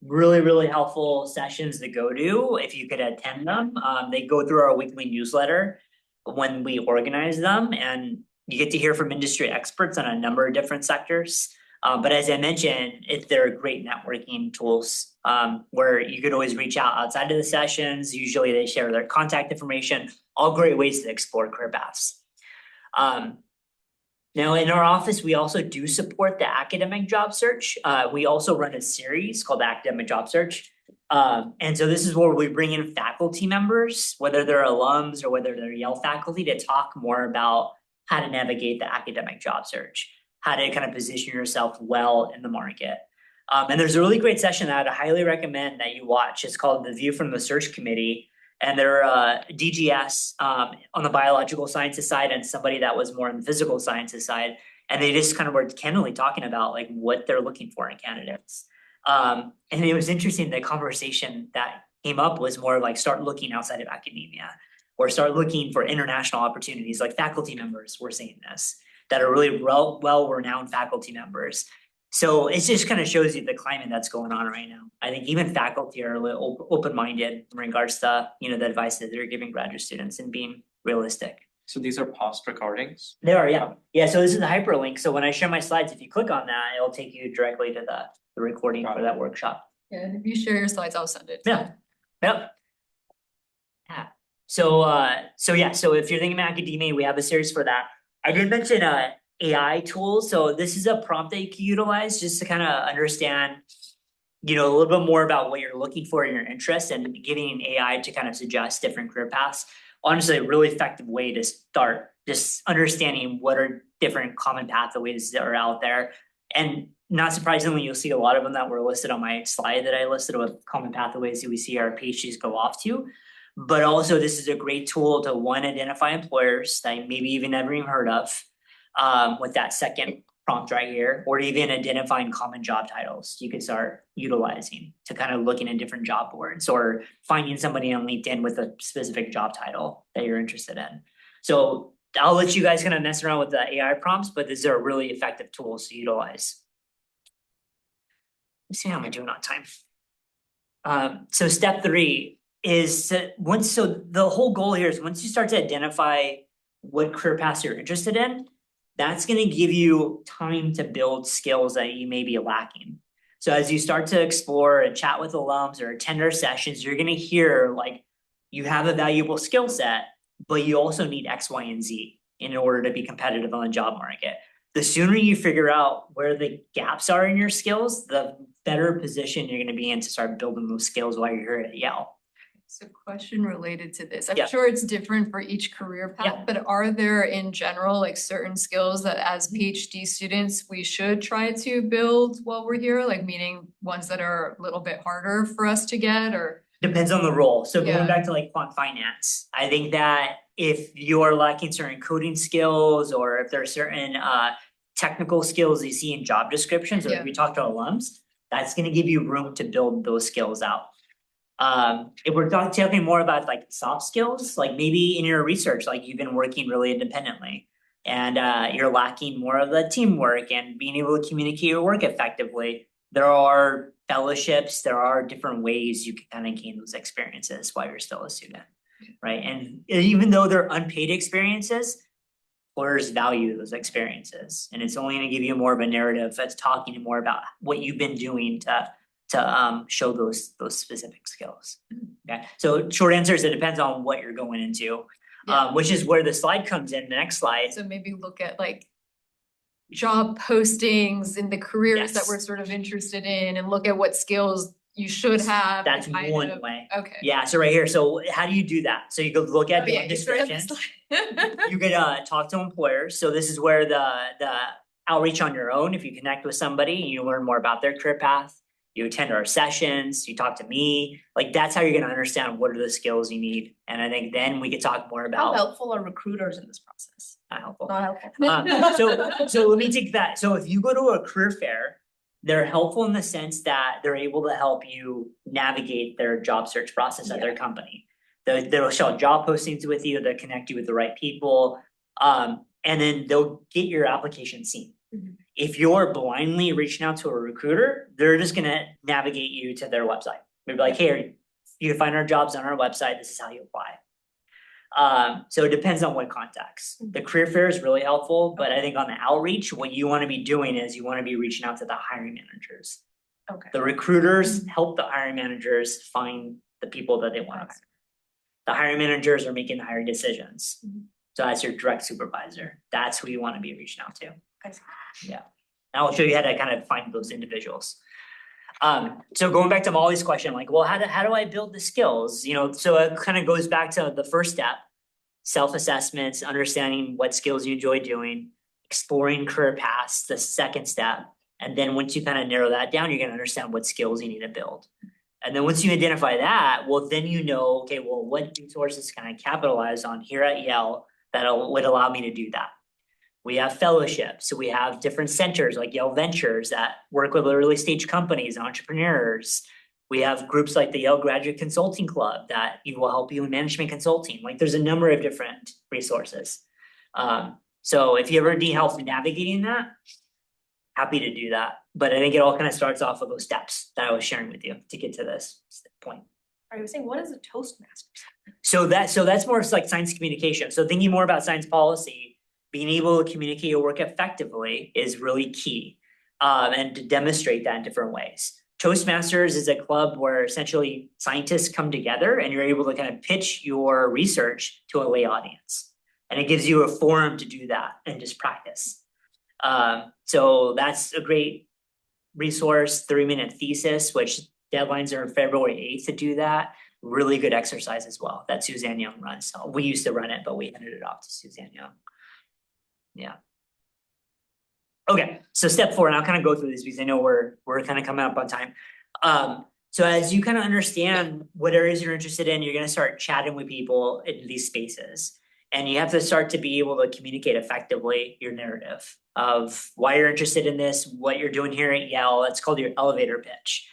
Really, really helpful sessions to go to if you could attend them. They go through our weekly newsletter when we organize them, and you get to hear from industry experts on a number of different sectors. But as I mentioned, they're great networking tools where you could always reach out outside of the sessions. Usually they share their contact information, all great ways to explore career paths. Now in our office, we also do support the academic job search. We also run a series called Academic Job Search. And so this is where we bring in faculty members, whether they're alums or whether they're Yale faculty, to talk more about how to navigate the academic job search, how to kind of position yourself well in the market. And there's a really great session that I'd highly recommend that you watch. It's called The View from the Search Committee. And they're DGS on the biological sciences side and somebody that was more on the physical sciences side. And they just kind of were candidly talking about like what they're looking for in candidates. And it was interesting, the conversation that came up was more like start looking outside of academia or start looking for international opportunities. Like faculty members were saying this, that are really well-renowned faculty members. So it just kind of shows you the climate that's going on right now. I think even faculty are a little open-minded in regards to, the advice that they're giving graduate students and being realistic. So these are past recordings? They are, yeah. Yeah, so this is the hyperlink. So when I share my slides, if you click on that, it'll take you directly to the recording for that workshop. Yeah, and if you share your slides, I'll send it. Yeah. Yep. Yeah. So if you're thinking about academia, we have a series for that. I did mention AI tools. So this is a prompt that you can utilize just to kind of understand, a little bit more about what you're looking for in your interest and getting AI to kind of suggest different career paths. Honestly, a really effective way to start just understanding what are different common pathways that are out there. And not surprisingly, you'll see a lot of them that were listed on my slide that I listed with common pathways that we see our PhDs go off to. But also this is a great tool to identify employers that you maybe even never even heard of with that second prompt right here, or even identifying common job titles you could start utilizing to kind of looking at different job boards or finding somebody on LinkedIn with a specific job title that you're interested in. So I'll let you guys kind of mess around with the AI prompts, but these are really effective tools to utilize. Let's see how am I doing on time. So step 3 is the whole goal here is once you start to identify what career paths you're interested in, that's going to give you time to build skills that you may be lacking. So as you start to explore and chat with alums or attend our sessions, you're going to hear like you have a valuable skill set, but you also need X, Y, and Z in order to be competitive on the job market. The sooner you figure out where the gaps are in your skills, the better position you're gonna be in to start building those skills while you're here at Yale. So question related to this, I'm Yeah. sure it's different for each career Yeah. path, but are there in general like certain skills that as PhD students, we should try to build while we're here? Like meaning ones that are a little bit harder for us to get or? Depends on the role. So Yeah. going back to like quant finance, I think that if you're lacking certain coding skills or if there are certain technical skills you see in job descriptions, or Yeah. if you talk to alums, that's gonna give you room to build those skills out. If we're talking more about like soft skills, like maybe in your research, like you've been working really independently and you're lacking more of the teamwork and being able to communicate your work effectively. There are fellowships, there are different ways you can kind of gain those experiences while you're still a student, right? And even though they're unpaid experiences, employers value those experiences, and it's only gonna give you more of a narrative that's talking more about what you've been doing to show those specific skills. Okay, so short answer is it depends on what you're going into, Yeah. which is where the slide comes in, the next slide. So maybe look at like job postings in the careers that Yes. we're sort of interested in and look at what skills you should have. to That's kind one of- way. Okay. Yeah, so right here, so how do you do that? So you go look at Oh, yeah, job it's right on the descriptions. slide. You could talk to employers, so this is where the outreach on your own, if you connect with somebody, you learn more about their career path. You attend our sessions, you talk to me, like that's how you're gonna understand what are the skills you need. And I think then we could talk more How about. helpful are recruiters in this process? Not helpful. Not helpful. So let me take that. So if you go to a career fair, they're helpful in the sense that they're able to help you navigate their job search process at their company. They'll show job postings with you, they'll connect you with the right people, and then they'll get your application seen. Mhm. If you're blindly reaching out to a recruiter, they're just gonna navigate you to their website. Maybe like, hey, you can find our jobs on our website, this is how you apply. So it depends on what context. The career fair is really helpful, but I think on the outreach, what you wanna be doing is you wanna be reaching out to the hiring managers. Okay. The recruiters help the hiring managers find the people that they want to hire. The hiring managers are making the hiring decisions. Mhm. So as your direct supervisor, that's who you wanna be reaching out to. I see. Yeah, and I'll show you how to kind of find those individuals. So going back to Molly's question, like, well, how do I build the skills? You know, so it kind of goes back to the first step. Self-assessments, understanding what skills you enjoy doing, exploring career paths, the second step. And then once you kind of narrow that down, you're gonna understand what skills you need to build. And then once you identify that, well, then you know, okay, well, what resources can I capitalize on here at Yale that would allow me to do that? We have fellowships, so we have different centers like Yale Ventures that work with early stage companies, entrepreneurs. We have groups like the Yale Graduate Consulting Club that will help you in management consulting. Like there's a number of different resources. So if you ever need help navigating that, happy to do that. But I think it all kind of starts off with those steps that I was sharing with you to get to this point. Are you saying, what is a Toastmasters? So that's more like science communication. So thinking more about science policy, being able to communicate your work effectively is really key. And to demonstrate that in different ways. Toastmasters is a club where essentially scientists come together and you're able to kind of pitch your research to a lay audience. And it gives you a forum to do that and just practice. So that's a great resource, 3-minute thesis, which deadlines are February 8th to do that. Really good exercise as well that Suzanne Young runs. So we used to run it, but we handed it off to Suzanne Young. Yeah. Okay, so step 4, and I'll kind of go through these because I know we're kind of coming up on time. So as you kind of understand what areas you're interested in, you're gonna start chatting with people in these spaces. And you have to start to be able to communicate effectively your narrative of why you're interested in this, what you're doing here at Yale. It's called your elevator pitch.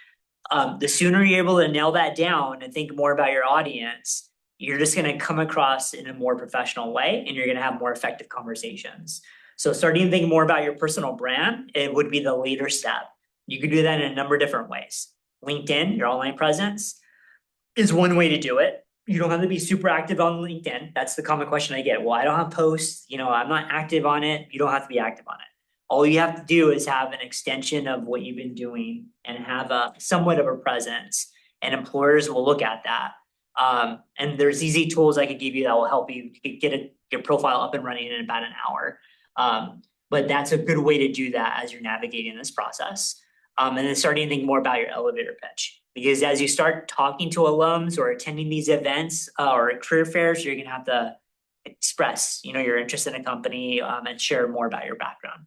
The sooner you're able to nail that down and think more about your audience, you're just gonna come across in a more professional way and you're gonna have more effective conversations. So starting to think more about your personal brand, it would be the later step. You can do that in a number of different ways. LinkedIn, your online presence, is one way to do it. You don't have to be super active on LinkedIn. That's the common question I get. Well, I don't have posts, I'm not active on it. You don't have to be active on it. All you have to do is have an extension of what you've been doing and have a somewhat of a presence. And employers will look at that. And there's easy tools I could give you that will help you get your profile up and running in about an hour. But that's a good way to do that as you're navigating this process. And then starting to think more about your elevator pitch. Because as you start talking to alums or attending these events or career fairs, you're gonna have to express, your interest in a company and share more about your background.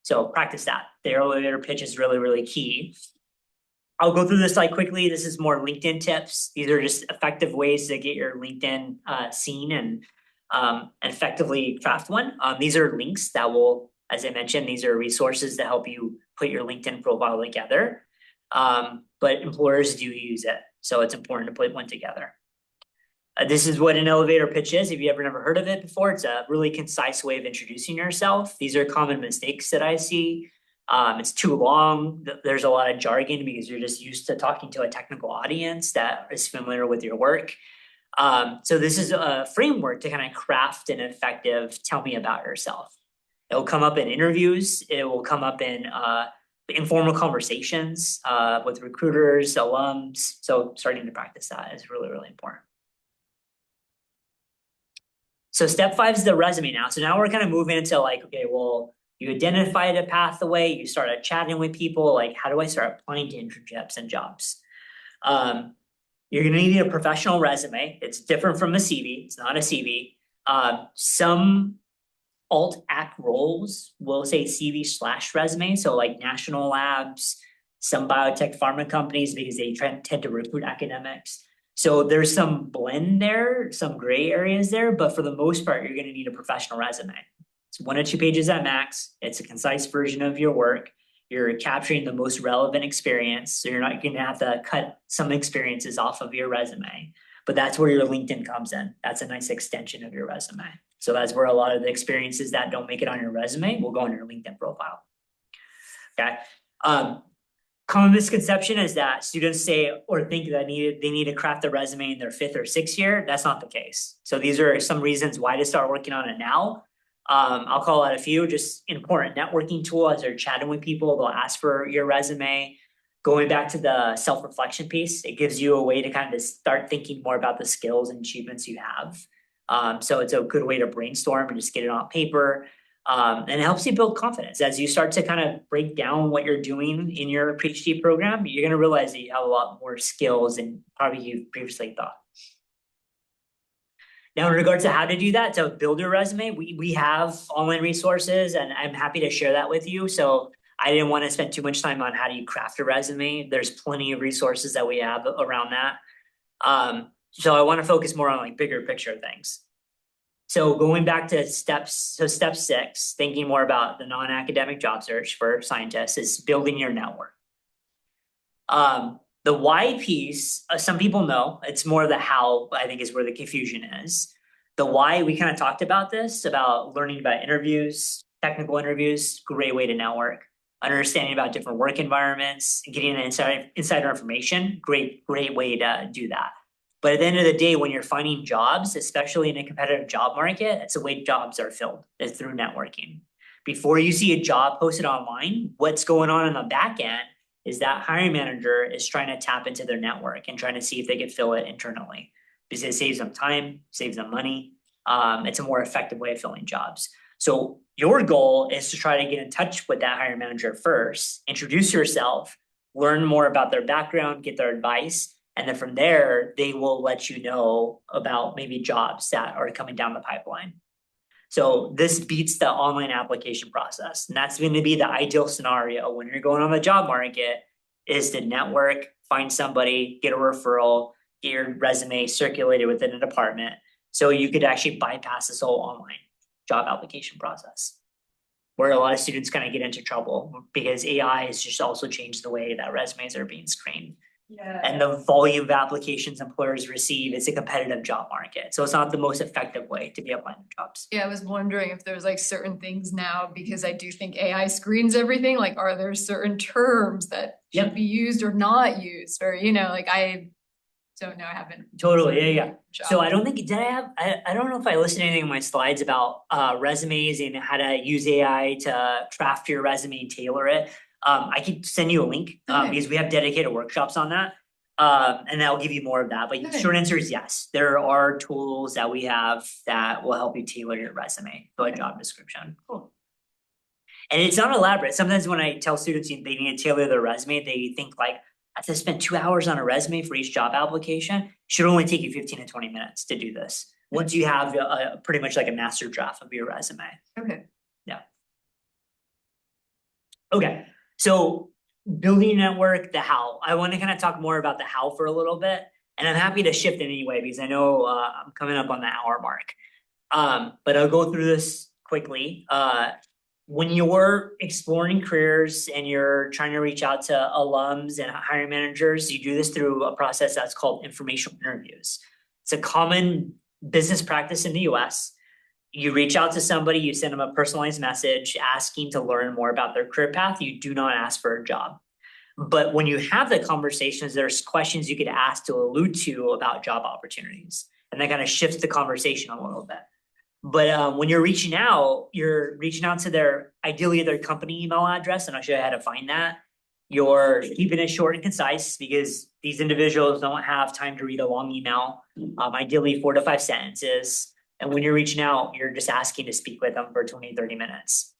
So practice that. The elevator pitch is really, really key. I'll go through this slide quickly. This is more LinkedIn tips. These are just effective ways to get your LinkedIn seen and effectively craft one. These are links that will, as I mentioned, these are resources to help you put your LinkedIn profile together. But employers do use it, so it's important to put one together. This is what an elevator pitch is. If you ever never heard of it before, it's a really concise way of introducing yourself. These are common mistakes that I see. It's too long. There's a lot of jargon because you're just used to talking to a technical audience that is familiar with your work. So this is a framework to kind of craft an effective tell me about yourself. It will come up in interviews. It will come up in informal conversations with recruiters, alums. So starting to practice that is really, really important. So step 5 is the resume now. So now we're kind of moving into like, okay, well, you identified a pathway, you started chatting with people, like how do I start applying to internships and jobs? You're gonna need a professional resume. It's different from a CV, it's not a CV. Some alt-ac roles will say CV/resume, so like national labs, some biotech pharma companies, because they tend to recruit academics. So there's some blend there, some gray areas there, but for the most part, you're gonna need a professional resume. It's 1 or 2 pages at max. It's a concise version of your work. You're capturing the most relevant experience. So you're not gonna have to cut some experiences off of your resume, but that's where your LinkedIn comes in. That's a nice extension of your resume. So that's where a lot of the experiences that don't make it on your resume will go on your LinkedIn profile. Okay. Common misconception is that students say or think that they need to craft a resume in their 5th or 6th year. That's not the case. So these are some reasons why to start working on it now. I'll call out a few, just important networking tool as they're chatting with people, they'll ask for your resume. Going back to the self-reflection piece, it gives you a way to kind of start thinking more about the skills and achievements you have. So it's a good way to brainstorm and just get it on paper. And it helps you build confidence. As you start to kind of break down what you're doing in your PhD program, you're gonna realize that you have a lot more skills than probably you previously thought. Now, in regards to how to do that, to build your resume, we have online resources and I'm happy to share that with you. So I didn't want to spend too much time on how do you craft a resume. There's plenty of resources that we have around that. So I want to focus more on like bigger picture things. So going back to step 6, thinking more about the non-academic job search for scientists is building your network. The why piece, some people know, it's more the how, I think is where the confusion is. The why, we kind of talked about this, about learning about interviews, technical interviews, great way to network. Understanding about different work environments, getting insider information, great way to do that. But at the end of the day, when you're finding jobs, especially in a competitive job market, it's the way jobs are filled, is through networking. Before you see a job posted online, what's going on in the back end is that hiring manager is trying to tap into their network and trying to see if they can fill it internally. Because it saves them time, saves them money. It's a more effective way of filling jobs. So your goal is to try to get in touch with that hiring manager first, introduce yourself, learn more about their background, get their advice, and then from there, they will let you know about maybe jobs that are coming down the pipeline. So this beats the online application process. And that's going to be the ideal scenario when you're going on the job market, is to network, find somebody, get a referral, get your resume circulated within a department. So you could actually bypass this whole online job application process, where a lot of students kind of get into trouble because AI has just also changed the way that resumes are being screened. Yeah. And the volume of applications employers receive, it's a competitive job market. So it's not the most effective way to be applying to jobs. Yeah, I was wondering if there's like certain things now, because I do think AI screens everything, like are there certain terms that should Yep. be used or not used, or like I don't know, I haven't. Totally, yeah. So I don't think, I don't know if I listed anything in my slides about resumes and how to use AI to craft your resume and tailor it. I could send you a link Okay. because we have dedicated workshops on that. And that'll give you more of that, but Okay. short answer is yes, there are tools that we have that will help you tailor your resume to a job description. Cool. And it's not elaborate. Sometimes when I tell students they need to tailor their resume, they think like, I have to spend 2 hours on a resume for each job application. It should only take you 15 to 20 minutes to do this. Once you have pretty much like a master draft of your resume. Okay. Okay, so building a network, the how. I want to kind of talk more about the how for a little bit. And I'm happy to shift in anyway, because I know I'm coming up on the hour mark. But I'll go through this quickly. When you're exploring careers and you're trying to reach out to alums and hiring managers, you do this through a process that's called informational interviews. It's a common business practice in the US. You reach out to somebody, you send them a personalized message asking to learn more about their career path. You do not ask for a job. But when you have the conversations, there's questions you could ask to allude to about job opportunities. And that kind of shifts the conversation a little bit. But when you're reaching out to ideally their company email address, and I'll show you how to find that. You're keeping it short and concise because these individuals don't have time to read a long email, ideally 4 to 5 sentences. And when you're reaching out, you're just asking to speak with them for 20, 30 minutes.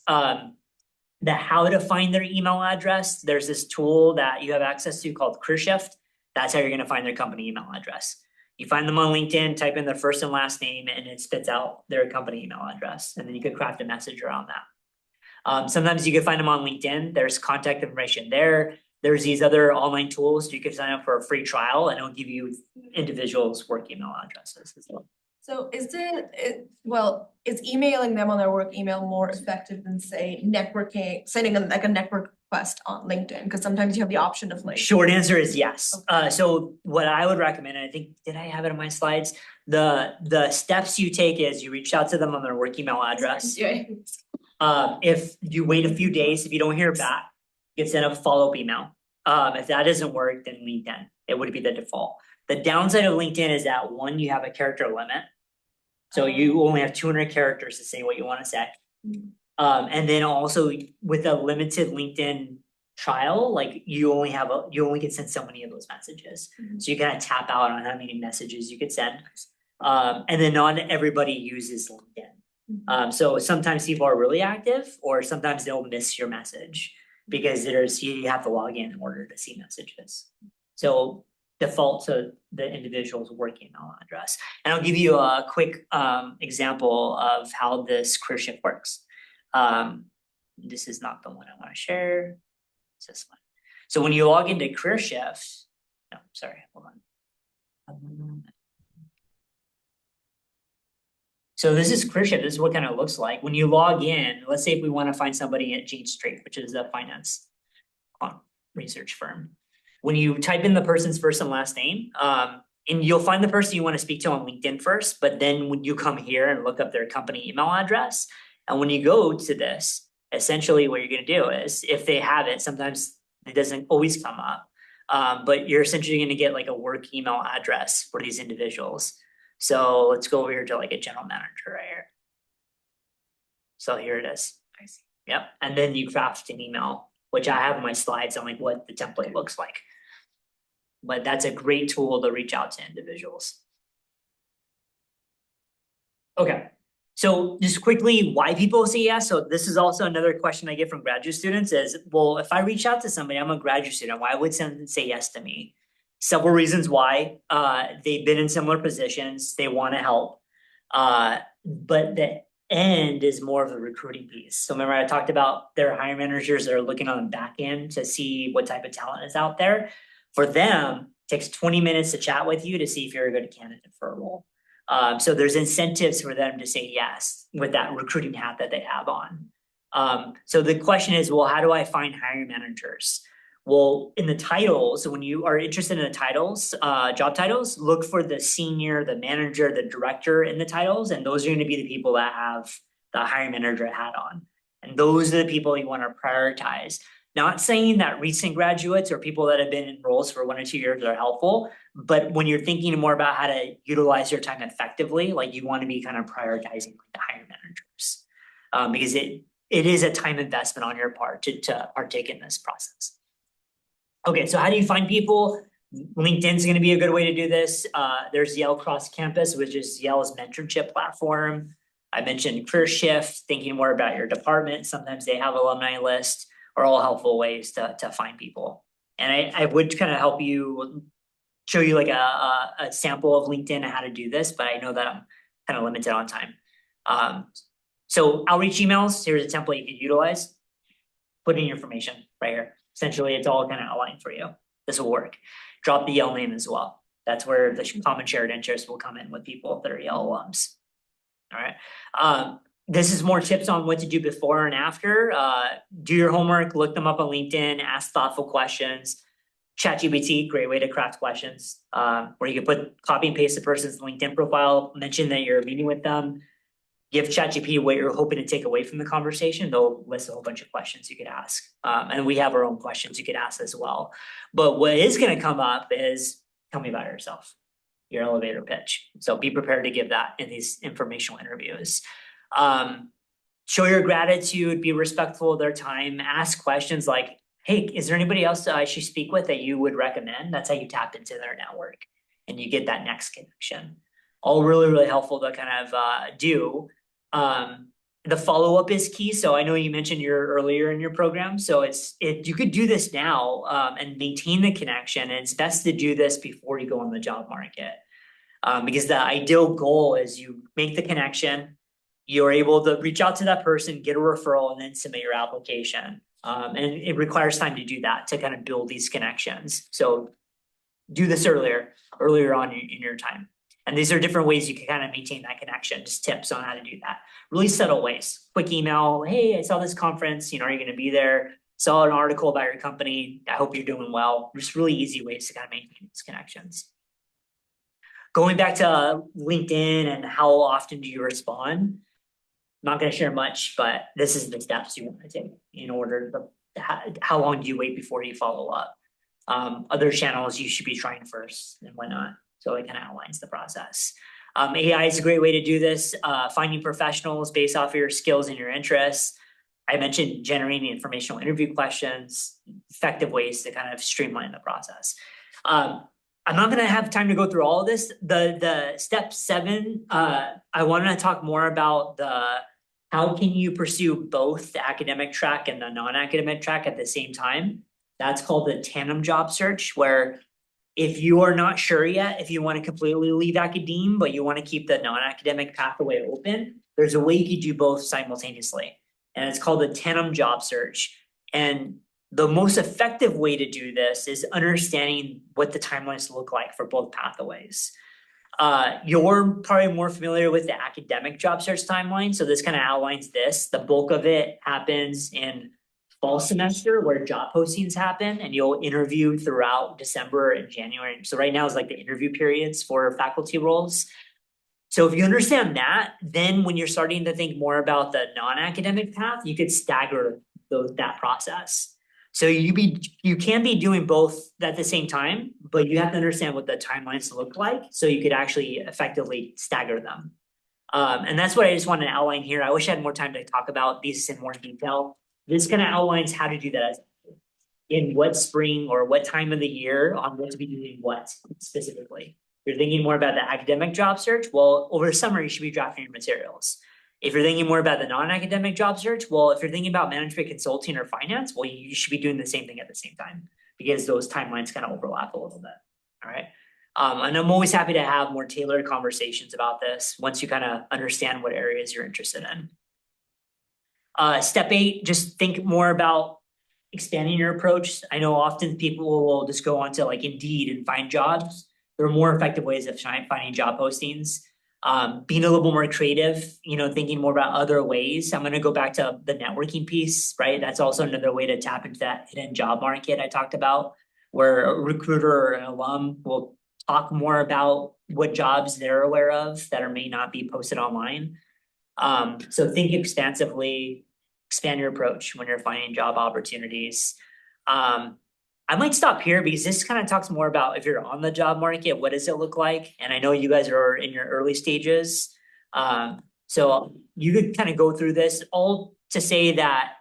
The how to find their email address, there's this tool that you have access to called CareerShift. That's how you're gonna find their company email address. You find them on LinkedIn, type in their first and last name, and it spits out their company email address. And then you could craft a message around that. Sometimes you can find them on LinkedIn. There's contact information there. There's these other online tools. You can sign up for a free trial and it'll give you individuals' work email addresses as well. So is is emailing them on their work email more effective than say networking, sending them like a network request on LinkedIn? Because sometimes you have the option of like. Short answer is yes. So what I would recommend, and I think, did I have it on my slides? The steps you take is you reach out to them on their work email address. If you wait a few days, if you don't hear back, you can send a follow-up email. If that doesn't work, then LinkedIn, it would be the default. The downside of LinkedIn is that one, you have a character limit. So you only have 200 characters to say what you want to say. And then also with a limited LinkedIn trial, like you only can send so many of those messages. So you kind of tap out on how many messages you could send. And then not everybody uses LinkedIn. So sometimes people are really active or sometimes they'll miss your message because you have to log in order to see messages. So default to the individual's work email address. And I'll give you a quick example of how this CareerShift works. This is not the one I want to share. It's this one. So when you log into CareerShift, no, sorry, hold on. So this is CareerShift. This is what kind of looks like. When you log in, let's say if we want to find somebody at Jane Street, which is a finance research firm. When you type in the person's first and last name, and you'll find the person you want to speak to on LinkedIn first, but then when you come here and look up their company email address, and when you go to this, essentially what you're going to do is, if they have it, sometimes it doesn't always come up, but you're essentially going to get like a work email address for these individuals. So let's go over here to like a general manager right here. So here it is. I see. Yep, and then you craft an email, which I have in my slides on like what the template looks like. But that's a great tool to reach out to individuals. Okay, so just quickly, why people say yes. So this is also another question I get from graduate students is, well, if I reach out to somebody, I'm a graduate student, why would someone say yes to me? Several reasons why. They've been in similar positions, they want to help. But the end is more of the recruiting piece. So remember I talked about their hiring managers that are looking on the back end to see what type of talent is out there. For them, it takes 20 minutes to chat with you to see if you're a good candidate for a role. So there's incentives for them to say yes with that recruiting hat that they have on. So the question is, well, how do I find hiring managers? Well, in the titles, when you are interested in the titles, job titles, look for the senior, the manager, the director in the titles, and those are going to be the people that have the hiring manager hat on. And those are the people you want to prioritize. Not saying that recent graduates or people that have been in roles for 1 or 2 years are helpful, but when you're thinking more about how to utilize your time effectively, like you want to be kind of prioritizing the hiring managers, because it is a time investment on your part to partake in this process. Okay, so how do you find people? LinkedIn's gonna be a good way to do this. There's Yale Cross Campus, which is Yale's mentorship platform. I mentioned Career Shift, thinking more about your department. Sometimes they have alumni list, are all helpful ways to find people. And I would kind of help you show you like a sample of LinkedIn and how to do this, but I know that I'm kind of limited on time. So outreach emails, here's a template you can utilize. Put in your information right here. Essentially, it's all kind of outlined for you. This will work. Drop the Yale name as well. That's where the common shared interest will come in with people that are Yale alums. All right. This is more tips on what to do before and after. Do your homework, look them up on LinkedIn, ask thoughtful questions. ChatGPT, great way to craft questions, where you can copy and paste the person's LinkedIn profile, mention that you're meeting with them, give ChatGPT what you're hoping to take away from the conversation. They'll list a whole bunch of questions you could ask. And we have our own questions you could ask as well. But what is going to come up is, tell me about yourself, your elevator pitch. So be prepared to give that in these informational interviews. Show your gratitude, be respectful of their time, ask questions like, hey, is there anybody else that I should speak with that you would recommend? That's how you tap into their network and you get that next connection. All really, really helpful to kind of do. The follow-up is key. So I know you mentioned you're earlier in your program. So you could do this now and maintain the connection. And it's best to do this before you go on the job market. Because the ideal goal is you make the connection, you're able to reach out to that person, get a referral, and then submit your application. And it requires time to do that, to kind of build these connections. So do this earlier on in your time. And these are different ways you can kind of maintain that connection, just tips on how to do that. Really subtle ways. Quick email, hey, I saw this conference, are you going to be there? Saw an article about your company. I hope you're doing well. Just really easy ways to kind of maintain these connections. Going back to LinkedIn and how often do you respond? I'm not going to share much, but this is the steps you want to take in order to, how long do you wait before you follow up? Other channels you should be trying first and whatnot. So it kind of outlines the process. AI is a great way to do this. Finding professionals based off of your skills and your interests. I mentioned generating informational interview questions, effective ways to kind of streamline the process. I'm not going to have time to go through all of this. The step 7, I want to talk more about how can you pursue both the academic track and the non-academic track at the same time. That's called the tandem job search, where if you are not sure yet, if you want to completely leave academe, but you want to keep the non-academic pathway open, there's a way you could do both simultaneously. And it's called the tandem job search. And the most effective way to do this is understanding what the timelines look like for both pathways. You're probably more familiar with the academic job search timeline. So this kind of outlines this. The bulk of it happens in fall semester where job postings happen, and you'll interview throughout December and January. So right now is like the interview periods for faculty roles. So if you understand that, then when you're starting to think more about the non-academic path, you could stagger that process. So you can be doing both at the same time, but you have to understand what the timelines look like so you could actually effectively stagger them. And that's what I just wanted to outline here. I wish I had more time to talk about these in more detail. This kind of outlines how to do that in what spring or what time of the year on what to be doing what specifically. If you're thinking more about the academic job search, well, over summer, you should be drafting your materials. If you're thinking more about the non-academic job search, well, if you're thinking about management consulting or finance, well, you should be doing the same thing at the same time because those timelines kind of overlap a little bit, all right? And I'm always happy to have more tailored conversations about this once you kind of understand what areas you're interested in. Step 8, just think more about expanding your approach. I know often people will just go onto like Indeed and find jobs. There are more effective ways of finding job postings. Being a little more creative, thinking more about other ways. I'm going to go back to the networking piece, right? That's also another way to tap into that hidden job market I talked about, where a recruiter or an alum will talk more about what jobs they're aware of that may not be posted online. So think expansively, expand your approach when you're finding job opportunities. I might stop here because this kind of talks more about if you're on the job market, what does it look like? And I know you guys are in your early stages. So you could kind of go through this all to say that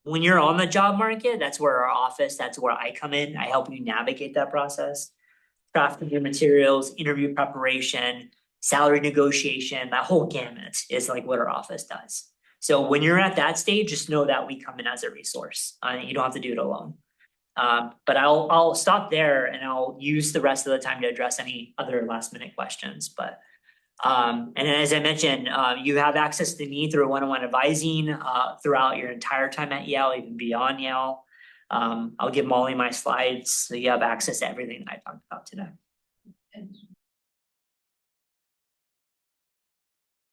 when you're on the job market, that's where our office, that's where I come in. I help you navigate that process. drafting your materials, interview preparation, salary negotiation, that whole gamut is like what our office does. So when you're at that stage, just know that we come in as a resource. You don't have to do it alone. But I'll stop there and I'll use the rest of the time to address any other last minute questions. But and as I mentioned, you have access to me through one-on-one advising throughout your entire time at Yale, even beyond Yale. I'll give Molly my slides so you have access to everything that I talked about today. And